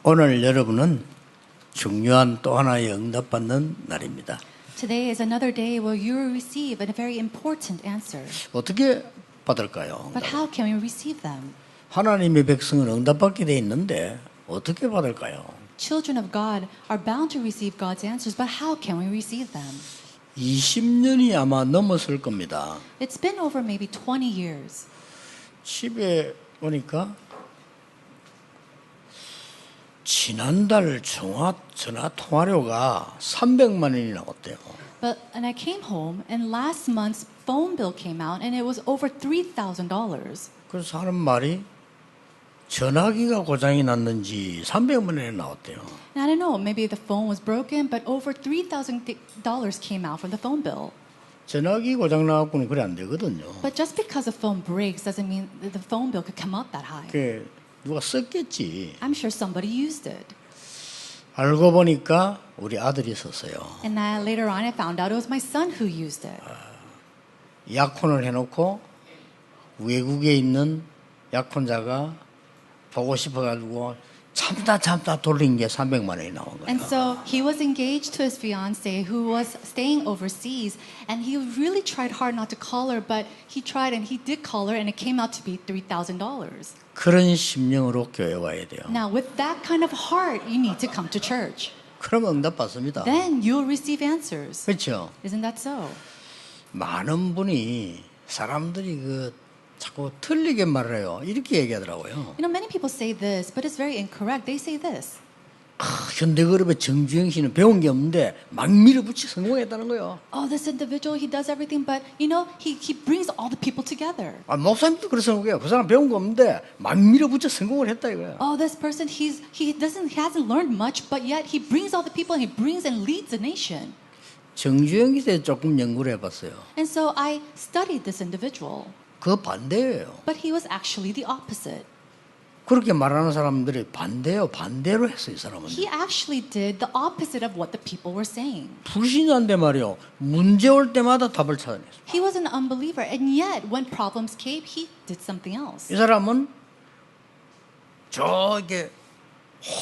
오늘 여러분은 중요한 또 하나의 응답받는 날입니다. Today is another day where you will receive a very important answer. 어떻게 받을까요? But how can we receive them? 하나님의 백성은 응답받게 돼 있는데 어떻게 받을까요? Children of God are bound to receive God's answers, but how can we receive them? 20년이 아마 넘었을 겁니다. It's been over maybe 20 years. 집에 오니까 지난달 전화 통화료가 300만 원이 나왔대요. And I came home and last month's phone bill came out and it was over $3,000. 그래서 하는 말이 전화기가 고장이 났는지 300만 원이 나왔대요. And I don't know, maybe the phone was broken, but over $3,000 came out from the phone bill. 전화기 고장 나갖고는 그래 안 되거든요. But just because the phone breaks doesn't mean that the phone bill could come up that high. 그 누가 썼겠지. I'm sure somebody used it. 알고 보니까 우리 아들이 썼어요. And later on I found out it was my son who used it. 약혼을 해놓고 외국에 있는 약혼자가 보고 싶어가지고 참다 돌린 게 300만 원이 나온 거예요. And so he was engaged to his fiancée who was staying overseas, and he really tried hard not to call her, but he tried and he did call her, and it came out to be $3,000. 그런 심령으로 교회 와야 돼요. Now, with that kind of heart, you need to come to church. 그럼 응답 받습니다. Then you'll receive answers. 그렇죠? Isn't that so? 많은 분이 사람들이 자꾸 틀리게 말을 해요. 이렇게 얘기하더라고요. You know, many people say this, but it's very incorrect. They say this. 현대그룹의 정주영 씨는 배운 게 없는데 막 밀어붙이 성공했다는 거예요. Oh, this individual, he does everything, but you know, he brings all the people together. 목사님도 그래서 그래요. 그 사람 배운 거 없는데 막 밀어붙여 성공을 했다 이거예요. Oh, this person, he hasn't learned much, but yet he brings all the people and he brings and leads the nation. 정주영 씨에 조금 연구를 해봤어요. And so I studied this individual, 그 반대예요. but he was actually the opposite. 그렇게 말하는 사람들이 반대로 했어요, 이 사람은. He actually did the opposite of what the people were saying. 불신자인데 말이요. 문제 올 때마다 답을 찾아냈어요. He was an unbeliever, and yet when problems came, he did something else. 이 사람은 저게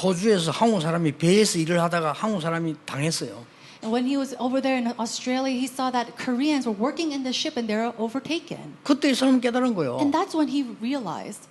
호주에서 한국 사람이 배에서 일을 하다가 한국 사람이 당했어요. And when he was over there in Australia, he saw that Koreans were working in the ship and they were overtaken. 그때 이 사람은 깨달은 거예요. And that's when he realized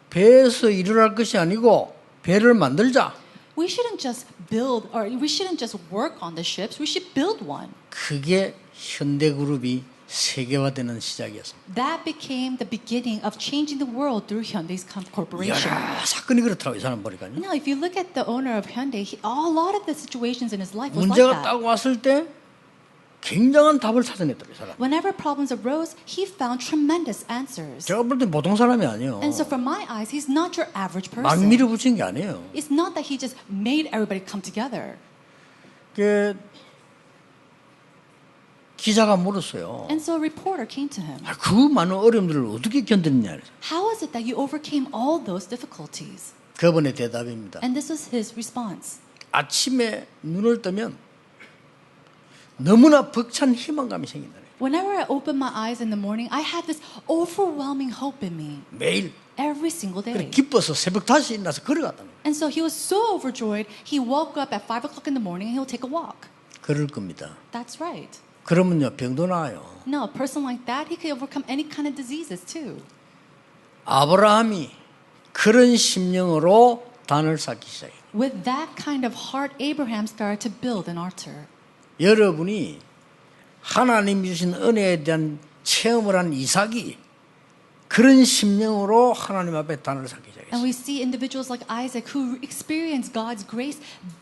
배에서 일을 할 것이 아니고 배를 만들자. we shouldn't just build, or we shouldn't just work on the ships, we should build one. 그게 현대그룹이 세계화되는 시작이었습니다. That became the beginning of changing the world through Hyundai's corporation. 여러 사건이 그렇더라고요, 이 사람 보니까요. Now, if you look at the owner of Hyundai, a lot of the situations in his life was like 문제가 that. 딱 왔을 때 굉장한 답을 찾아냈더라고요, 이 사람. Whenever problems arose, he found tremendous answers. 제가 볼 땐 보통 사람이 아니에요. And so from my eyes, he's not your average 막 person. 밀어붙인 게 아니에요. It's not that he just made everybody come together. 그 기자가 물었어요. And so a reporter came to him. 그 많은 어려움들을 어떻게 견디느냐. How is it that you overcame all those difficulties? 그분의 대답입니다. And this was his response. 아침에 눈을 뜨면 너무나 벅찬 희망감이 생긴다. Whenever I opened my eyes in the morning, I had this overwhelming hope in me. 매일 Every single day. 기뻐서 새벽 5시에 일어나서 걸어갔다는 거예요. And so he was so overjoyed, he woke up at 5 o'clock in the morning and he'll take a walk. 그럴 겁니다. That's right. 그러면요 병도 나아요. No, a person like that, he could overcome any kind of diseases too. 아브라함이 그런 심령으로 단을 쌓기 시작해요. With that kind of heart, Abraham started to build an altar. 여러분이 하나님 주신 은혜에 대한 체험을 한 이삭이 그런 심령으로 하나님 앞에 단을 쌓기 And 시작했어요. we see individuals like Isaac who experienced God's grace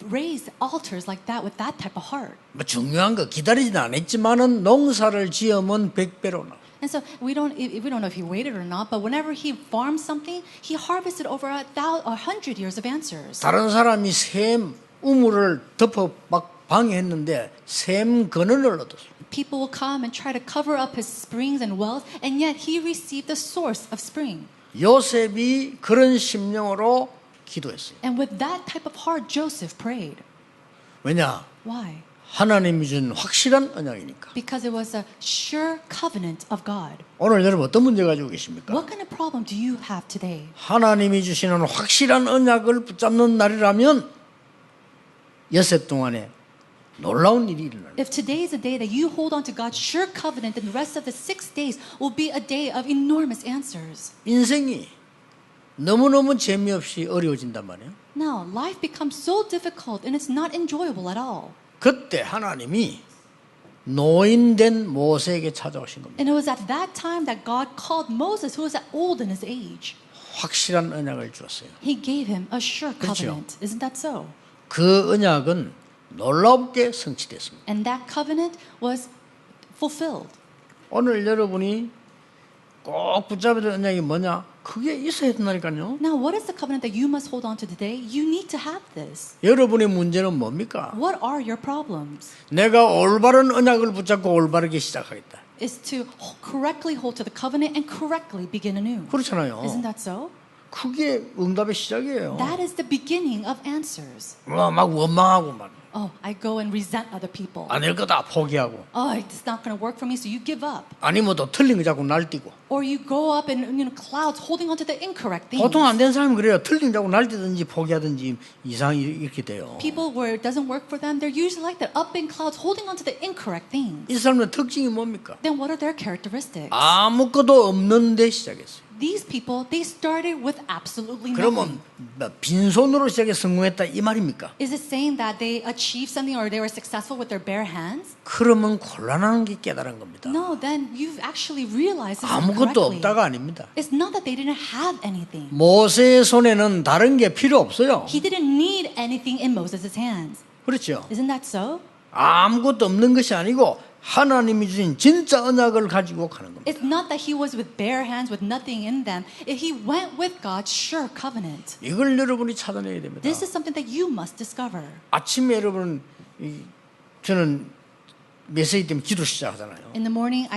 raise altars like that with that type of heart. 뭐 중요한 거 기다리지는 않았지만은 농사를 지으면 100배로 나. And so we don't know if he waited or not, but whenever he farmed something, he harvested over 100 years of answers. 다른 사람이 샘 우물을 덮어 막 방해했는데 샘 근원을 얻었어요. People will come and try to cover up his springs and wells, and yet he received the source of spring. 요셉이 그런 심령으로 기도했어요. And with that type of heart, Joseph prayed. 왜냐? Why? 하나님이 준 확실한 언약이니까. Because it was a sure covenant of God. 오늘 여러분 어떤 문제 가지고 계십니까? What kind of problem do you have today? 하나님이 주시는 확실한 언약을 붙잡는 날이라면 여섯 동안에 놀라운 일이 일어납니다. If today is a day that you hold on to God's sure covenant, then the rest of the 6 days will be a day of enormous answers. 인생이 너무너무 재미없이 어려워진단 말이에요. Now, life becomes so difficult and it's not enjoyable at all. 그때 하나님이 노인된 모세에게 찾아오신 겁니다. And it was at that time that God called Moses, who was old in his age. 확실한 언약을 주었어요. He gave him a sure 그렇죠. covenant. Isn't that so? 그 언약은 놀랍게 성취됐습니다. And that covenant was fulfilled. 오늘 여러분이 꼭 붙잡아야 될 언약이 뭐냐? 그게 있어야 된다니까요. Now, what is the covenant that you must hold on to today? You need to have this. 여러분의 문제는 뭡니까? What are your problems? 내가 올바른 언약을 붙잡고 올바르게 시작하겠다. Is to correctly hold to the covenant and correctly begin anew. 그렇잖아요. Isn't that so? 그게 응답의 시작이에요. That is the beginning of answers. 막 원망하고 막 Oh, I go and resent other people. 안 될 거다 포기하고 Oh, it's not going to work for me, so you give up. 아니면 또 틀린 거 자꾸 날뛰고 Or you go up in clouds holding on to the incorrect things. 보통 안 되는 사람은 그래요. 틀린 거 자꾸 날뛰든지 포기하든지 이상이 이렇게 돼요. People where it doesn't work for them, they're usually like that, up in clouds holding on to the incorrect things. 이 사람의 특징이 뭡니까? Then what are their characteristics? 아무것도 없는데 시작했어요. These people, they started with absolutely 그러면 nothing. 빈손으로 시작해 성공했다 이 말입니까? Is it saying that they achieved something or they were successful with their bare hands? 그러면 곤란한 게 깨달은 겁니다. No, then you've actually realized this 아무것도 incorrectly. 없다가 아닙니다. It's not that they didn't have anything. 모세의 손에는 다른 게 필요 없어요. He didn't need anything in Moses' hands. 그렇죠. Isn't that so? 아무것도 없는 것이 아니고 하나님이 주신 진짜 언약을 가지고 가는 겁니다. It's not that he was with bare hands with nothing in them. He went with God's sure covenant. 이걸 여러분이 찾아내야 됩니다. This is something that you must discover. 아침에 여러분 저는 메시지 때문에 기도 시작하잖아요. In the morning,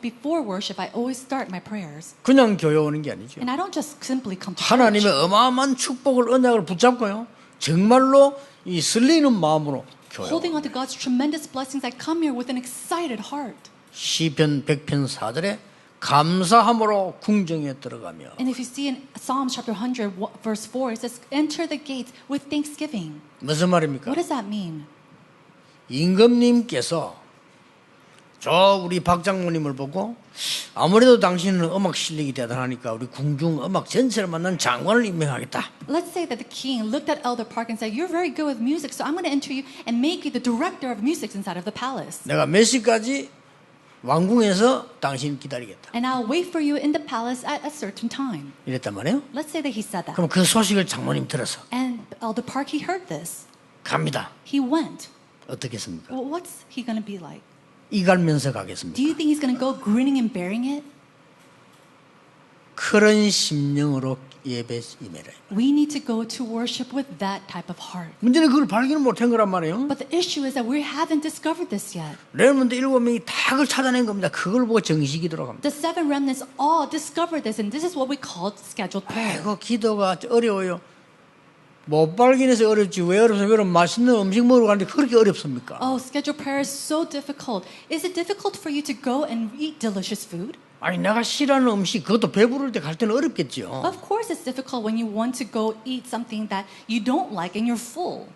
before worship, I always start my prayers. 그냥 교회 오는 게 아니죠. And I don't just simply come to 하나님의 church. 어마어마한 축복을 언약을 붙잡고요. 정말로 이 설레는 마음으로 교회. Holding on to God's tremendous blessings, I come here with an excited heart. 시편 100편 4절에 감사함으로 궁정에 들어가며 And if you see in Psalms chapter 100, verse 4, it says, enter the gates with thanksgiving. 무슨 말입니까? What does that mean? 임금님께서 저 우리 박 장모님을 보고 아무래도 당신은 음악 실력이 대단하니까 우리 궁중 음악 전체를 맡는 장관을 임명하겠다. Let's say that the king looked at Elder Park and said, you're very good with music, so I'm going to enter you and make you the director of music inside of the palace. 내가 몇 시까지 왕궁에서 당신 기다리겠다. And I'll wait for you in the palace at a certain time. 이랬단 말이에요. Let's say that he said that. 그럼 그 소식을 장모님 들어서 And Elder Park, he heard this. 갑니다. He went. 어떻게 했습니까? Well, what's he going to be like? 이갈면서 Do 가겠습니까? you think he's going to go grinning and bearing it? 그런 심령으로 예배 임해라. We need to go to worship with that type of heart. 문제는 그걸 발견을 못한 거란 말이에요. But the issue is that we haven't discovered this yet. 레몬드 7명이 다 그걸 찾아낸 겁니다. 그걸 보고 정식이 들어갑니다. The 7 remnants all discovered this, and this is what we call scheduled prayer. 아이고 기도가 어려워요. 못 발견해서 어렵지 왜 어렵습니까? 여러분 맛있는 음식 먹으러 가는데 그렇게 어렵습니까? Oh, scheduled prayer is so difficult. Is it difficult for you to go and eat delicious food? 아니 내가 싫어하는 음식 그것도 배부를 때 갈 때는 어렵겠죠. Of course it's difficult when you want to go eat something that you don't like and you're full.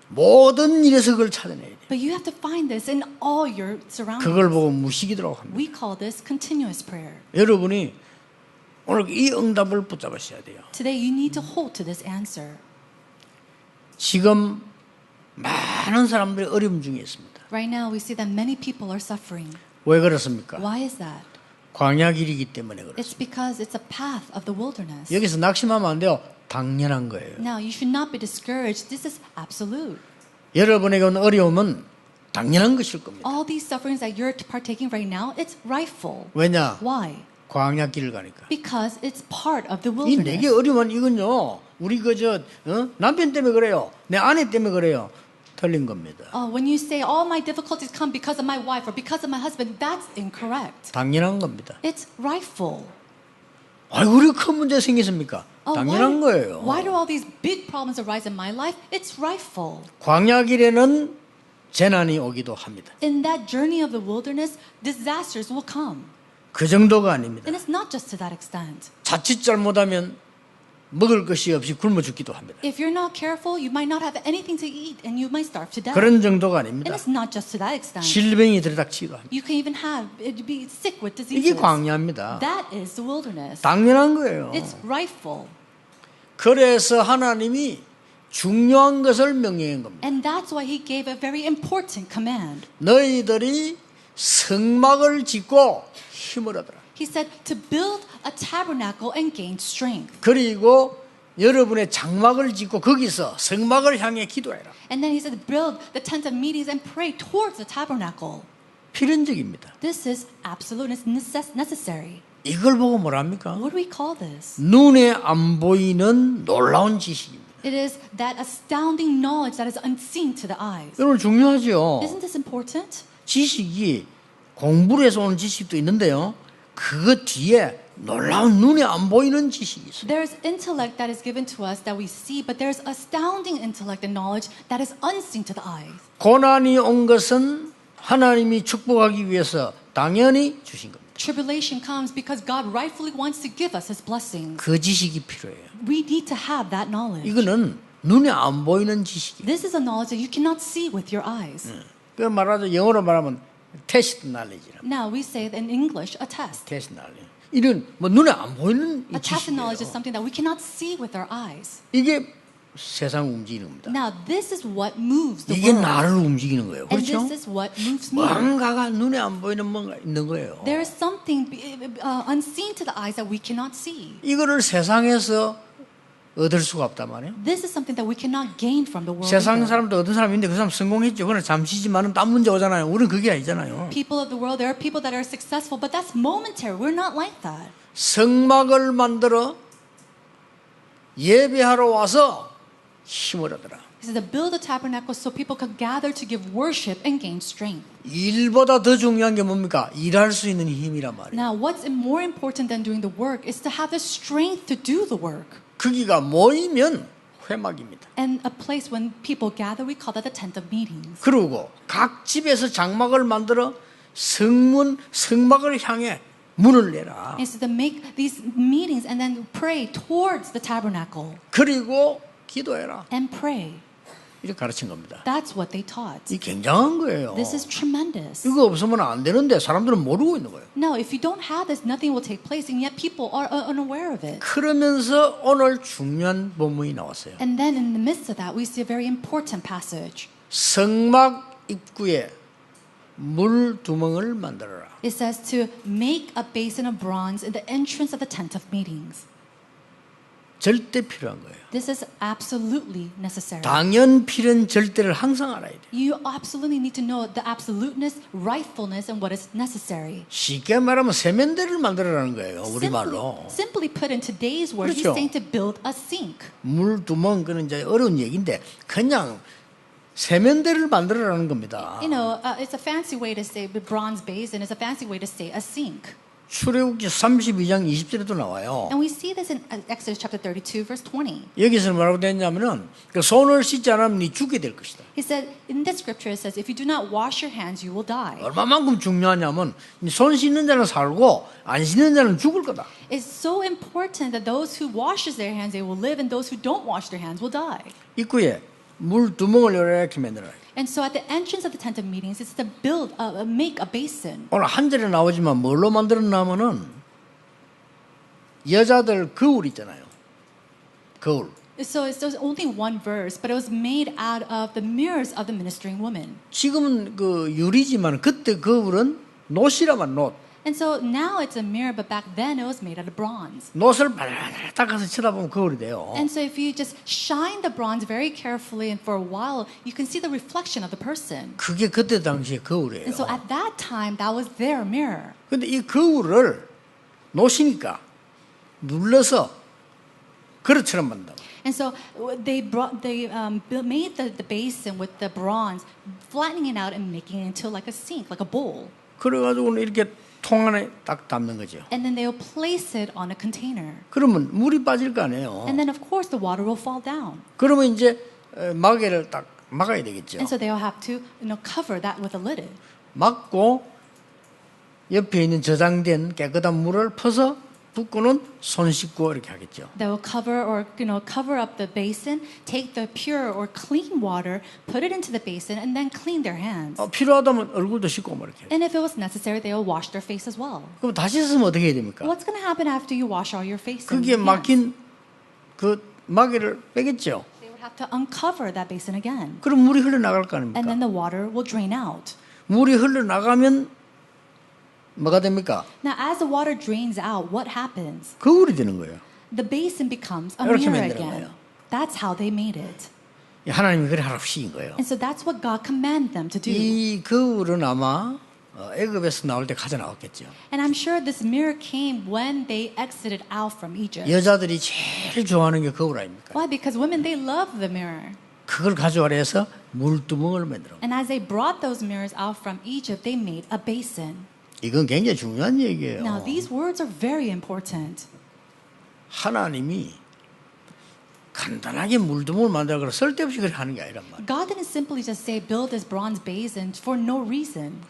모든 일에서 그걸 찾아내야 돼. But you have to find this in all your surroundings. 그걸 보고 무식이더라고 합니다. We call this continuous prayer. 여러분이 오늘 이 응답을 붙잡으셔야 돼요. Today you need to hold to this answer. 지금 많은 사람들이 어려움 중에 있습니다. Right now we see that many people are suffering. 왜 그렇습니까? Why is that? 광야길이기 때문에 그렇습니다. It's because it's a path of the wilderness. 여기서 낙심하면 안 돼요. 당연한 거예요. Now you should not be discouraged. This is absolute. 여러분에게 온 어려움은 당연한 것일 겁니다. All these sufferings that you're partaking right now, it's rightful. 왜냐? Why? 광야길을 가니까. Because it's part of the 이 내게 wilderness. 어려움은 이건요. 우리 남편 때문에 그래요. 내 아내 때문에 그래요. 틀린 겁니다. When you say all my difficulties come because of my wife or because of my husband, that's incorrect. 당연한 겁니다. It's rightful. 아이고 우리 큰 문제 생겼습니까? 당연한 거예요. Why do all these big problems arise in my life? It's rightful. 광야길에는 재난이 오기도 합니다. In that journey of the wilderness, disasters will come. 그 정도가 아닙니다. And it's not just to that extent. 자칫 잘못하면 먹을 것이 없이 굶어 죽기도 합니다. If you're not careful, you might not have anything to eat and you might starve to death. 그런 정도가 And 아닙니다. it's not just to that extent. 질병이 들이닥치기도 합니다. You can even be sick with 이게 diseases. 광야입니다. That is the wilderness. 당연한 거예요. It's rightful. 그래서 하나님이 중요한 것을 명령한 겁니다. And that's why he gave a very important command. 너희들이 성막을 짓고 힘을 얻어라. He said to build a tabernacle and gain strength. 그리고 여러분의 장막을 짓고 거기서 성막을 향해 기도해라. And then he said build the tent of meetings and pray towards the tabernacle. 필연적입니다. This is absolute. It's necessary. 이걸 보고 뭐랍니까? What do we call this? 눈에 안 보이는 놀라운 지식입니다. It is that astounding knowledge that is unseen to the eyes. 여러분 중요하죠. Isn't this important? 지식이 공부를 해서 오는 지식도 있는데요. 그것 뒤에 놀라운 눈에 안 보이는 지식이 있어요. There's intellect that is given to us that we see, but there's astounding intellect and knowledge that is unseen to the eyes. 고난이 온 것은 하나님이 축복하기 위해서 당연히 주신 겁니다. Tribulation comes because God rightfully wants to give us His blessings. 그 지식이 필요해요. We need to have that knowledge. 이거는 눈에 안 보이는 지식이에요. This is a knowledge that you cannot see with your eyes. 그 말하자 영어로 말하면 테스트 날리지라. Now we say in English a test. 테스트 날리. 이런 뭐 눈에 안 보이는 이 A test of knowledge is 지식이에요. something that we cannot see with our eyes. 이게 세상 움직이는 겁니다. Now this is what moves the 이게 world. 나를 움직이는 거예요. And 그렇죠? this is what moves me. 뭔가가 눈에 안 보이는 뭔가 있는 거예요. There is something unseen to the eyes that we cannot see. 이거를 세상에서 얻을 수가 없단 말이에요. This is something that we cannot gain from the world. 세상 either. 사람도 어떤 사람이 있는데 그 사람 성공했죠. 그러나 잠시지만은 딴 문제 오잖아요. 우리는 그게 아니잖아요. People of the world, there are people that are successful, but that's momentary. We're not like that. 성막을 만들어 예배하러 와서 힘을 얻어라. He said to build a tabernacle so people could gather to give worship and gain strength. 일보다 더 중요한 게 뭡니까? 일할 수 있는 힘이란 말이에요. Now, what's more important than doing the work is to have the strength to do the work. 거기가 모이면 회막입니다. And a place when people gather, we call that the tent of meetings. 그리고 각 집에서 장막을 만들어 성막을 향해 문을 내라. And so to make these meetings and then pray towards the tabernacle 그리고 기도해라. and pray. 이렇게 가르친 겁니다. That's what they taught. 이 굉장한 거예요. This is tremendous. 이거 없으면 안 되는데 사람들은 모르고 있는 거예요. No, if you don't have this, nothing will take place, and yet people are unaware of it. 그러면서 오늘 중요한 본문이 나왔어요. And then in the midst of that, we see a very important passage. 성막 입구에 물 두멍을 만들어라. It says to make a basin of bronze in the entrance of the tent of meetings. 절대 필요한 거예요. This is absolutely necessary. 당연 필연 절대를 항상 알아야 돼요. You absolutely need to know the absoluteness, rightfulness, and what is necessary. 쉽게 말하면 세면대를 만들어라는 거예요. 우리말로. Simply put in today's words, he's 그렇죠. saying to build a sink. 물 두멍 그는 이제 어려운 얘기인데 그냥 세면대를 만들어라는 겁니다. You know, it's a fancy way to say the bronze basin. It's a fancy way to say a sink. 출애굽기 32장 20절에도 나와요. And we see this in Exodus chapter 32, verse 20. 여기서 뭐라고 되냐면은 그 손을 씻지 않으면 네 죽게 될 것이다. He said, in this scripture, it says, if you do not wash your hands, you will die. 얼마만큼 중요하냐면 손 씻는 자는 살고 안 씻는 자는 죽을 거다. It's so important that those who washes their hands, they will live, and those who don't wash their hands will die. 입구에 물 두멍을 이렇게 만들어라. And so at the entrance of the tent of meetings, it's to build, make a basin. 오늘 한 절에 나오지만 뭘로 만들었냐면은 여자들 거울 있잖아요. 거울. So it's only one verse, but it was made out of the mirrors of the ministering women. 지금은 그 유리지만 그때 거울은 놋이라만 놋. And so now it's a mirror, but back then it was made out of bronze. 놋을 발랄 닦아서 쳐다보면 거울이 돼요. And so if you just shine the bronze very carefully and for a while, you can see the reflection of the person. 그게 그때 당시에 거울이에요. And so at that time, that was their mirror. 근데 이 거울을 놋이니까 눌러서 그릇처럼 만든다. And so they made the basin with the bronze, flattening it out and making it into like a sink, like a bowl. 그래가지고 이렇게 통 안에 딱 담는 거죠. And then they'll place it on a container. 그러면 물이 빠질 거 아니에요. And then of course the water will fall down. 그러면 이제 마개를 딱 막아야 되겠죠. And so they'll have to, cover that with a lid. 막고 옆에 있는 저장된 깨끗한 물을 퍼서 붓고는 손 씻고 이렇게 하겠죠. They will cover or cover up the basin, take the pure or clean water, put it into the basin, and then clean their hands. 필요하다면 얼굴도 씻고 뭐 이렇게. And if it was necessary, they will wash their face as well. 그럼 다시 씻으면 어떻게 해야 됩니까? What's going to happen after you wash all your face? 그게 막힌 그 마개를 빼겠죠. They would have to uncover that basin again, 그럼 물이 흘러나갈 거 아닙니까? and then the water will drain out. 물이 흘러나가면 뭐가 됩니까? Now, as the water drains out, what happens? 거울이 되는 거예요. The basin becomes a 이렇게 mirror 만드는 again. 거예요. That's how they made it. 하나님이 그래 하라고 시킨 거예요. And so that's what God commanded them to do. 이 거울은 아마 애굽에서 나올 때 가져 나왔겠죠. And I'm sure this mirror came when they exited out from Egypt. 여자들이 제일 좋아하는 게 거울 아닙니까? Why? Because women, they love the mirror. 그걸 가져와라 해서 물두멍을 만들어. And as they brought those mirrors out from Egypt, they made a basin. 이건 굉장히 중요한 얘기예요. Now, these words are very important. 하나님이 간단하게 물두멍을 만들어 쓸데없이 그렇게 하는 게 아니란 말이에요. God didn't simply just say, build this bronze basin for no reason.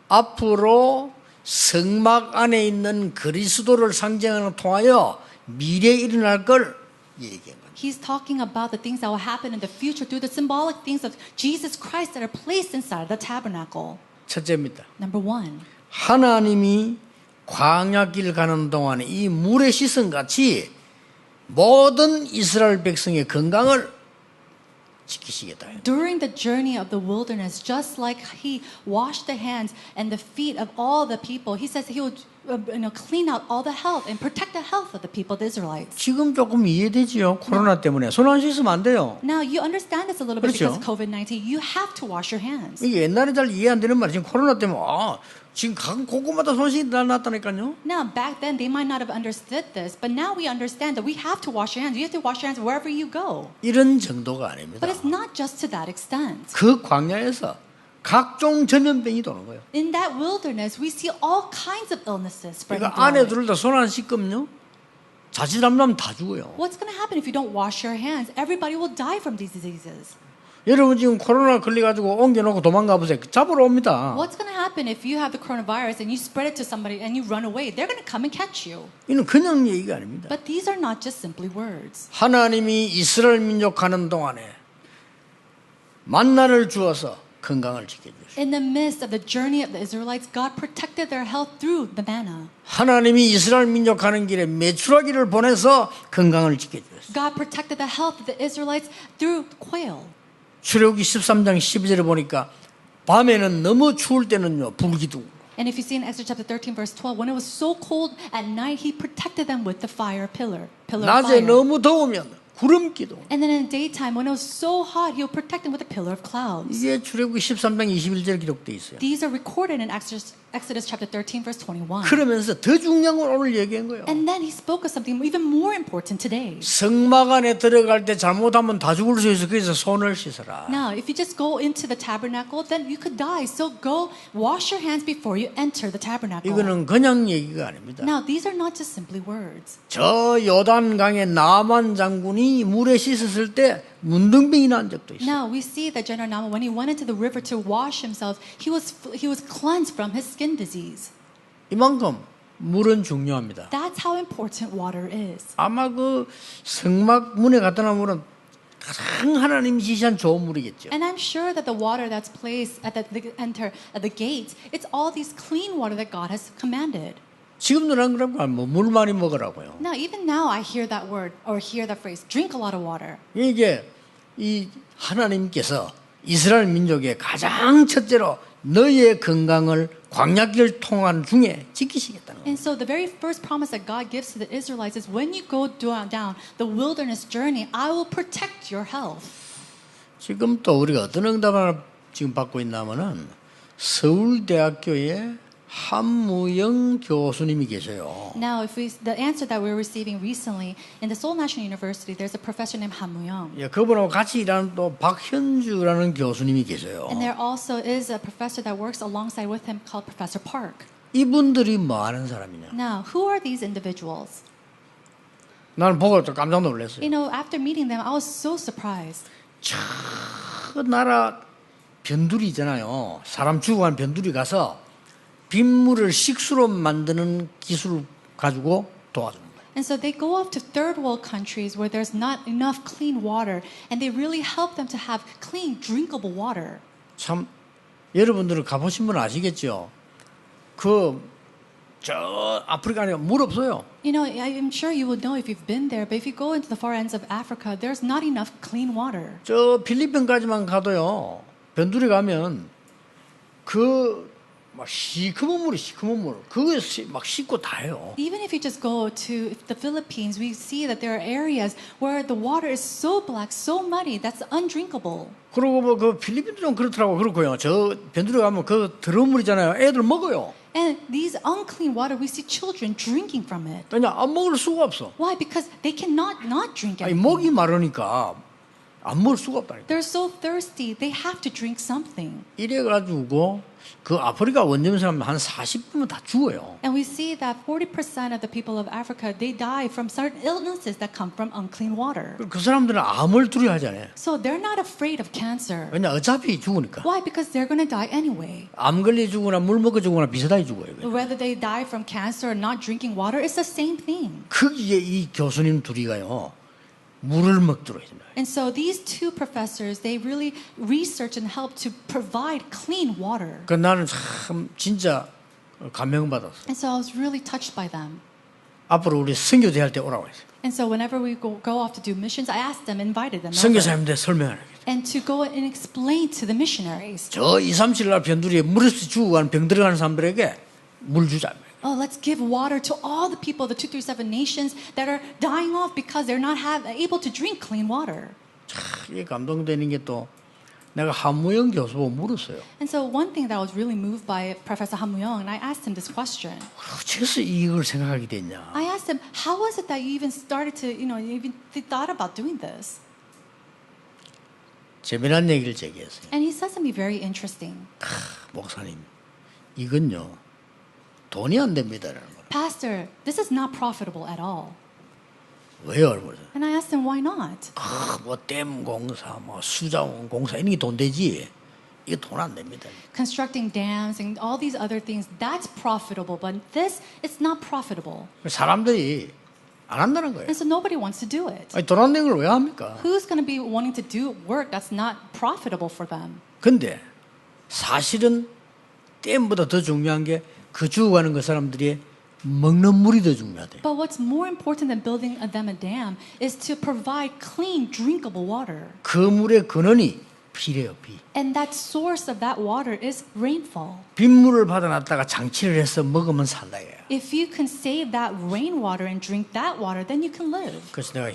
앞으로 성막 안에 있는 그리스도를 상징하는 통하여 미래에 일어날 걸 얘기한 거예요. He's talking about the things that will happen in the future through the symbolic things of Jesus Christ that are placed inside the tabernacle. 첫째입니다. Number one, 하나님이 광야길 가는 동안에 이 물에 씻은 같이 모든 이스라엘 백성의 건강을 지키시겠다. during the journey of the wilderness, just like he washed the hands and the feet of all the people, he says he would clean out all the health and protect the health of the people, the Israelites. 지금 조금 이해되지요. 코로나 때문에 손 안 씻으면 안 돼요. Now, you understand this a little bit 그렇죠. because of COVID-19. You have to wash your hands. 이게 옛날에 잘 이해 안 되는 말이 지금 코로나 때문에 지금 각 곳곳마다 손 씻이 났다니까요. Now, back then, they might not have understood this, but now we understand that we have to wash your hands. You have to wash your hands wherever you go. 이런 정도가 아닙니다. But it's not just to that extent. 그 광야에서 각종 전염병이 도는 거예요. In that wilderness, we see all kinds of illnesses spreading 그러니까 안에 throughout it. 들다 손 안 씻으면요 자칫하면 다 죽어요. What's going to happen if you don't wash your hands? Everybody will die from these diseases. 여러분 지금 코로나 걸려가지고 옮겨놓고 도망가 보세요. 잡으러 옵니다. What's going to happen if you have the coronavirus and you spread it to somebody and you run away? They're going to come and catch you. 이는 그냥 얘기가 아닙니다. But these are not just simply words. 하나님이 이스라엘 민족 가는 동안에 만나를 주어서 건강을 지켜주시고 In the midst of the journey of the Israelites, God protected their health through the manna. 하나님이 이스라엘 민족 가는 길에 메추라기를 보내서 건강을 지켜주셨어요. God protected the health of the Israelites through quail. 출애굽기 13장 12절에 보니까 밤에는 너무 추울 때는요 불기둥 And if you see in Exodus chapter 13, verse 12, when it was so cold at night, he protected them with the fire pillar of 낮에 fire. 너무 더우면 구름기둥 And then in the daytime, when it was so hot, he'll protect them with a pillar of clouds. 이게 출애굽기 13장 21절에 기록되어 있어요. These are recorded in Exodus chapter 13, verse 21. 그러면서 더 중요한 걸 오늘 얘기한 거예요. And then he spoke of something even more important today. 성막 안에 들어갈 때 잘못하면 다 죽을 수 있어. 그래서 손을 씻어라. Now, if you just go into the tabernacle, then you could die. So go wash your hands before you enter the tabernacle. 이거는 그냥 얘기가 아닙니다. Now, these are not just simply words. 저 요단강에 나만 장군이 물에 씻었을 때 문둥병이 난 적도 있어요. Now, we see that General Naaman, when he went into the river to wash himself, he was cleansed from his skin disease. 이만큼 물은 중요합니다. That's how important water is. 아마 그 성막 문에 갖다 놓은 물은 가장 하나님이 지시한 좋은 물이겠죠. And I'm sure that the water that's placed at the gate, it's all these clean water that God has commanded. 지금도 난 그러니까 물 많이 먹으라고요. Now, even now, I hear that word or hear that phrase, drink a lot of water. 이게 이 하나님께서 이스라엘 민족의 가장 첫째로 너희의 건강을 광야길 통한 중에 지키시겠다는 거예요. And so the very first promise that God gives to the Israelites is when you go down the wilderness journey, I will protect your health. 지금 또 우리가 어떤 응답을 지금 받고 있냐면은 서울대학교에 한무영 교수님이 계세요. Now, the answer that we're receiving recently in the Seoul National University, there's a professor named Han Mu-young. 예, 그분하고 같이 일하는 또 박현주라는 교수님이 계세요. And there also is a professor that works alongside with him called Professor Park. 이분들이 뭐 하는 사람이냐? Now, who are these individuals? 나는 보고 또 깜짝 놀랐어요. You know, after meeting them, I was so surprised. 그 나라 변두리 있잖아요. 사람 죽어간 변두리 가서 빗물을 식수로 만드는 기술을 가지고 도와주는 거예요. And so they go off to third world countries where there's not enough clean water, and they really help them to have clean, drinkable water. 참 여러분들은 가보신 분은 아시겠죠. 저 아프리카에 물 없어요. You know, I'm sure you will know if you've been there, but if you go into the far ends of Africa, there's not enough clean water. 저 필리핀까지만 가도요. 변두리 가면 막 시커먼 물이 시커먼 물. 그거 막 씻고 다 해요. Even if you just go to the Philippines, we see that there are areas where the water is so black, so muddy, that's undrinkable. 그리고 뭐 그 필리핀도 좀 그렇더라고. 그렇고요. 저 변두리 가면 그 더러운 물이잖아요. 애들 먹어요. And these unclean water, we see children drinking from it. 그냥 안 먹을 수가 없어. Why? Because they cannot not drink 아니 it. 목이 마르니까 안 먹을 수가 없다니까. They're so thirsty, they have to drink something. 이래가지고 그 아프리카 원주민 사람 한 40분은 다 죽어요. And we see that 40% of the people of Africa, they die from certain illnesses that come from unclean water. 그 사람들은 암을 두려워하지 않아요. So they're not afraid of cancer. 왜냐 어차피 죽으니까. Why? Because they're going to die anyway. 암 걸려 죽거나 물 먹어 죽거나 비슷하게 죽어요. Whether they die from cancer or not drinking water, it's the same thing. 거기에 이 교수님 둘이가요 물을 먹도록 해줍니다. And so these two professors, they really research and help to provide clean water. 그 나는 참 진짜 감명받았어. And so I was really touched by them. 앞으로 우리 선교대 할 때 오라고 했어요. And so whenever we go off to do missions, I asked them, invited them over, 선교사님들 설명하라. and to go and explain to the missionaries. 저 2, 3, 7날 변두리에 물 없이 죽어가는 병 들어가는 사람들에게 물 주자. Oh, let's give water to all the people, the 237 nations that are dying off because they're not able to drink clean water. 이게 감동되는 게 또 내가 한무영 교수 보고 물었어요. And so one thing that I was really moved by Professor Han Mu-young, and I asked him this question. 어째서 이걸 생각하게 됐냐? I asked him, how was it that you even started to, even thought about doing this? 재미난 얘기를 제기했어요. And he said something very interesting. 목사님, 이건요 돈이 안 됩니다라는 거예요. Pastor, this is not profitable at all. 왜요? And I asked him, why not? 뭐댐 공사, 뭐 수자원 공사 이런 게 돈 되지. 이게 돈 안 됩니다. Constructing dams and all these other things, that's profitable, but this, it's not profitable. 사람들이 안 한다는 거예요. And so nobody wants to do it. 돈 안 되는 걸 왜 합니까? Who's going to be wanting to do work that's not profitable for them? 근데 사실은 댐보다 더 중요한 게 그 죽어가는 그 사람들이 먹는 물이 더 중요하대요. But what's more important than building them a dam is to provide clean, drinkable water. 그 물의 근원이 비래요, 비. And that source of that water is rainfall. 빗물을 받아놨다가 장치를 해서 먹으면 산다 이거예요. If you can save that rainwater and drink that water, then you can live. 그래서 내가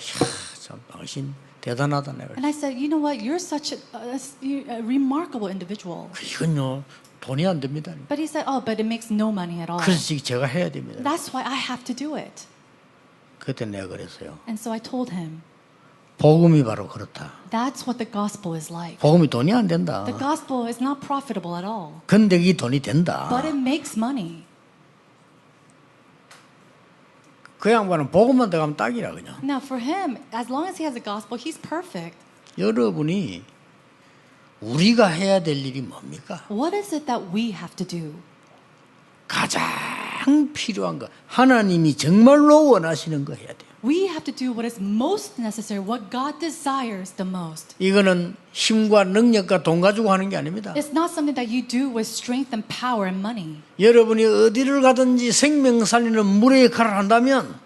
참 당신 대단하다 내가. And I said, you know what? You're such a remarkable individual. 이건요 돈이 안 됩니다. But he said, oh, but it makes no money at all. 그래서 지금 제가 해야 됩니다. That's why I have to do it. 그때 내가 그랬어요. And so I told him, 복음이 바로 그렇다. that's what the gospel is like. 복음이 돈이 안 된다. The gospel is not profitable at all, 근데 이 돈이 된다. but it makes money. 그 양반은 복음만 들어가면 딱이라 그냥. Now for him, as long as he has the gospel, he's perfect. 여러분이 우리가 해야 될 일이 뭡니까? What is it that we have to do? 가장 필요한 거 하나님이 정말로 원하시는 거 해야 돼요. We have to do what is most necessary, what God desires the most. 이거는 힘과 능력과 돈 가지고 하는 게 아닙니다. It's not something that you do with strength and power and money. 여러분이 어디를 가든지 생명 살리는 물의 역할을 한다면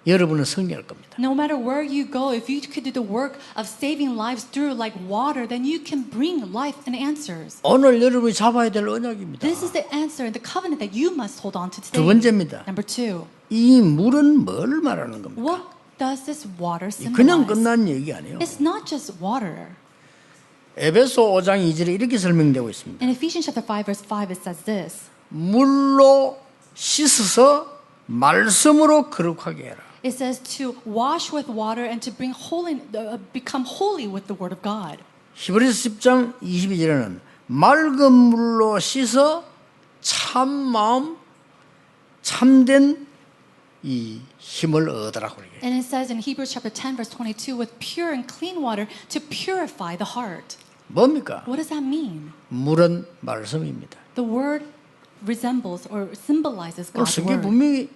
여러분은 승리할 겁니다. No matter where you go, if you could do the work of saving lives through like water, then you can bring life and answers. 오늘 여러분이 잡아야 될 언약입니다. This is the answer, the covenant that you must hold on to today. 두 번째입니다. Number two, 이 물은 뭘 말하는 겁니까? what does this water 그냥 symbolize? 끝난 얘기 아니에요. It's not just water. 에베소 5장 2절에 이렇게 설명되고 있습니다. In Ephesians chapter 5, verse 5, it says this. 물로 씻어서 말씀으로 거룩하게 해라. It says to wash with water and to bring become holy with the word of God. 히브리서 10장 22절에는 맑은 물로 씻어 참 마음, 참된 이 힘을 얻으라고 그래요. And it says in Hebrews chapter 10, verse 22, with pure and clean water to purify the heart. 뭡니까? What does that mean? 물은 말씀입니다. The word resembles or symbolizes 오늘 God's 성경에 word. 분명히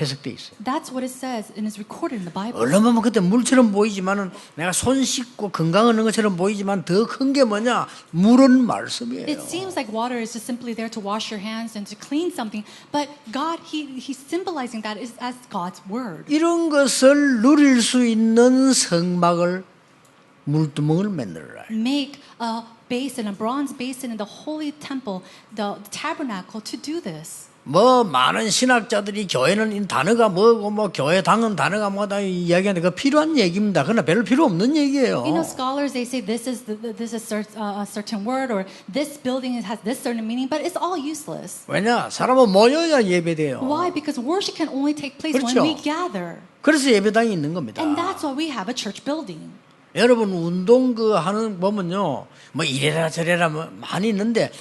해석돼 있어요. That's what it says and is recorded in the Bible. 얼른 보면 그때 물처럼 보이지만은 내가 손 씻고 건강한 것처럼 보이지만 더 큰 게 뭐냐? 물은 말씀이에요. It seems like water is just simply there to wash your hands and to clean something, but God, He's symbolizing that as God's word. 이런 것을 누릴 수 있는 성막을 물두멍을 만들어라. Make a basin, a bronze basin in the holy temple, the tabernacle, to do this. 뭐 많은 신학자들이 교회는 이 단어가 뭐고 뭐 교회 당은 단어가 뭐다 이야기하는데 그 필요한 얘기입니다. 그러나 별로 필요 없는 얘기예요. You know, scholars they say this is a certain word or this building has this certain meaning, but it's all useless. 왜냐? 사람은 모여야 예배돼요. Why? Because worship can only take place 그렇죠. when we gather, 그래서 예배당이 있는 겁니다. and that's why we have a church building. 여러분 운동 그 하는 보면요, 뭐 이래라 저래라 뭐 많이 있는데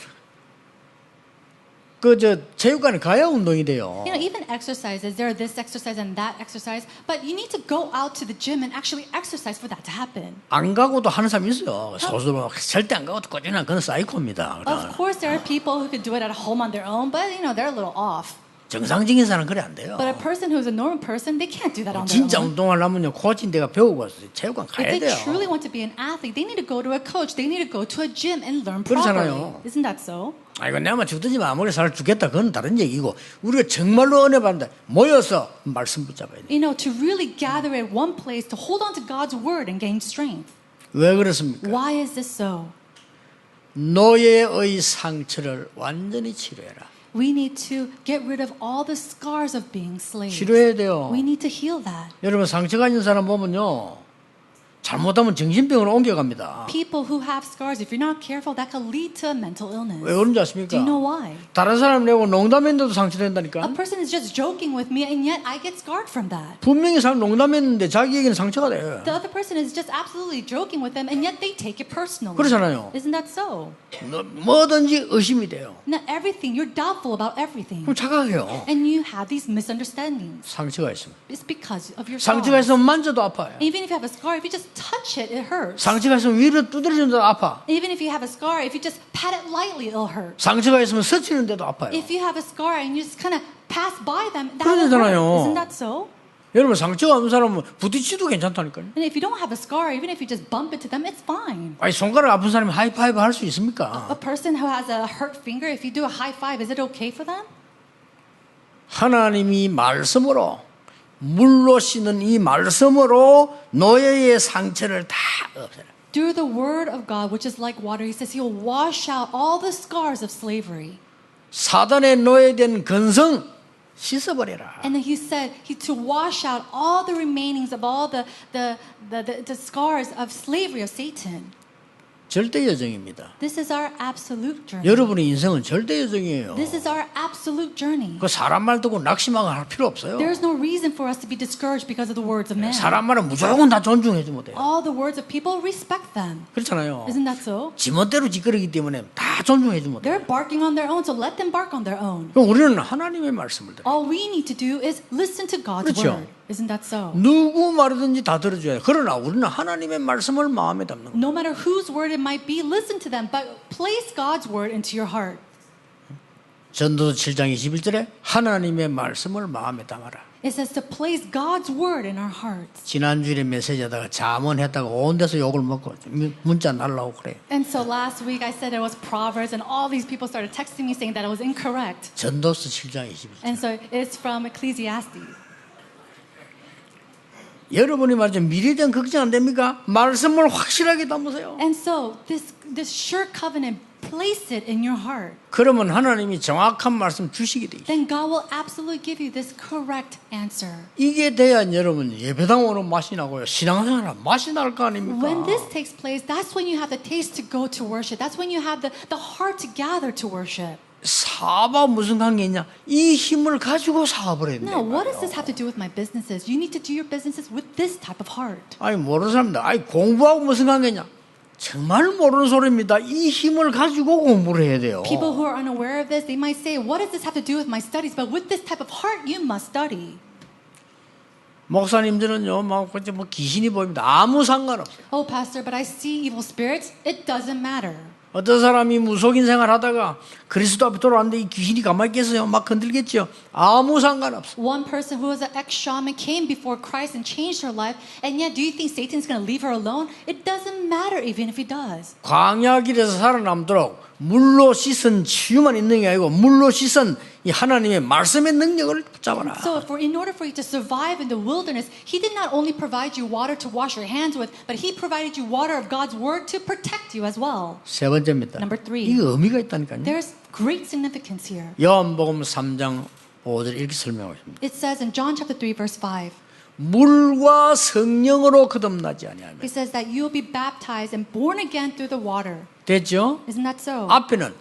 그 저 체육관에 가야 운동이 돼요. You know, even exercises, there are this exercise and that exercise, but you need to go out to the gym and actually exercise for that to happen. 안 가고도 하는 사람이 있어요. 소수로 절대 안 가고도 꾸준한 그건 사이코입니다. Of course, there are people who could do it at home on their own, but you know, they're a little off. 정상적인 사람은 그래 안 돼요. But a person who's a normal person, they can't do that on their 진짜 own. 운동하려면요 코치인 데가 배우고 왔어요. 체육관 If 가야 they 돼요. truly want to be an athlete, they need to go to a coach. They need to go to a gym and learn 그렇잖아요. properly. Isn't that so? 아이고 내가 죽든지 아무리 살 죽겠다 그건 다른 얘기고 우리가 정말로 은혜 받는다 모여서 말씀 붙잡아야 돼. You know, to really gather at one place to hold on to God's word and gain strength. 왜 그렇습니까? Why is this so? 노예의 상처를 완전히 치료해라. We need to get rid of all the scars of being slaves. 치료해야 돼요. We need to heal that. 여러분 상처가 있는 사람 보면요 잘못하면 정신병으로 옮겨갑니다. People who have scars, if you're not careful, that could lead to a mental illness. 왜 그런지 Do 아십니까? you know why? 다른 사람 내고 농담했는데도 A 상처된다니까. person is just joking with me and yet I get scarred from that. 분명히 사람 농담했는데 자기에게는 상처가 돼요. The other person is just absolutely joking with them and yet they take it personally. 그렇잖아요. Isn't that so? 뭐든지 의심이 돼요. Not everything, you're doubtful about everything. 그럼 착각해요. And you have these misunderstandings. 상처가 있으면. It's because of your 상처가 scars. 있으면 만져도 아파요. Even if you have a scar, if you just touch it, it hurts. 상처가 있으면 위로 두드려준데도 아파. Even if you have a scar, if you just pat it lightly, it'll hurt. 상처가 있으면 스치는데도 아파요. If you have a scar and you just kind of pass by them, that will 그러잖아요. hurt. Isn't that so? 여러분 상처가 없는 사람은 부딪히도 괜찮다니까요. And if you don't have a scar, even if you just bump into them, it's fine. 아니 손가락 아픈 사람이 하이파이브 할 수 있습니까? A person who has a hurt finger, if you do a high five, is it okay for them? 하나님이 말씀으로 물로 씻는 이 말씀으로 노예의 상처를 다 없애라. Through the word of God, which is like water, he says he'll wash out all the scars of slavery. 사단의 노예된 근성 씻어버려라. And then he said to wash out all the remainings of all the scars of slavery of Satan. 절대 여정입니다. This is our absolute journey. 여러분의 인생은 절대 여정이에요. This is our absolute journey. 그 사람 말 듣고 낙심하고 할 필요 없어요. There's no reason for us to be discouraged because of the words of men. 사람 말은 무조건 다 존중해주면 돼요. All the words of people, respect them. 그렇잖아요. Isn't that so? 지멋대로 짓거리기 때문에 다 존중해주면 돼요. They're barking on their own, so let them bark on their own. 그럼 우리는 하나님의 말씀을 들어요. All we need to do is listen to God's 그렇죠. word. Isn't that so? 누구 말이든지 다 들어줘야 돼요. 그러나 우리는 하나님의 말씀을 마음에 담는 거예요. No matter whose word it might be, listen to them, but place God's word into your heart. 전도서 7장 21절에 하나님의 말씀을 마음에 담아라. It says to place God's word in our hearts. 지난주에 메시지하다가 자문했다가 온 데서 욕을 먹고 문자 날라오고 그래요. And so last week I said it was Proverbs, and all these people started texting me saying that it was incorrect. 전도서 7장 21절. And so it's from Ecclesiastes. 여러분이 말이죠. 미래에 대한 걱정 안 됩니까? 말씀을 확실하게 담으세요. And so this sure covenant, place it in your heart. 그러면 하나님이 정확한 말씀 주시게 돼 있어요. Then God will absolutely give you this correct answer. 이게 돼야 여러분 예배당 오는 맛이 나고요. 신앙생활 맛이 날 거 아닙니까? When this takes place, that's when you have the taste to go to worship. That's when you have the heart to gather to worship. 사업하고 무슨 관계 있냐? 이 힘을 가지고 사업을 했네. Now, what does this have to do with my businesses? You need to do your businesses with this type of heart. 아니 모르는 사람들, 아니 공부하고 무슨 관계냐? 정말 모르는 소리입니다. 이 힘을 가지고 공부를 해야 돼요. People who are unaware of this, they might say, what does this have to do with my studies? But with this type of heart, you must study. 목사님들은요, 막 뭐 귀신이 보입니다. 아무 상관없어요. Oh, Pastor, but I see evil spirits. It doesn't matter. 어떤 사람이 무속인 생활하다가 그리스도 앞에 돌아왔는데 이 귀신이 가만히 있겠어요? 막 건들겠죠? 아무 상관없어요. One person who was an ex-shaman came before Christ and changed her life, and yet do you think Satan's going to leave her alone? It doesn't matter even if he does. 광야 길에서 살아남도록 물로 씻은 치유만 있는 게 아니고 물로 씻은 이 하나님의 말씀의 능력을 붙잡아라. So in order for you to survive in the wilderness, he did not only provide you water to wash your hands with, but he provided you water of God's word to protect you as well. 세 번째입니다. Number 3. 이게 의미가 있다니까요. There's great significance here. 요한복음 3장 5절 이렇게 설명하십니다. It says in John chapter 3 verse 5. 물과 성령으로 거듭나지 아니하면. It says that you will be baptized and born again through the water. 됐죠? Isn't that so? 앞에는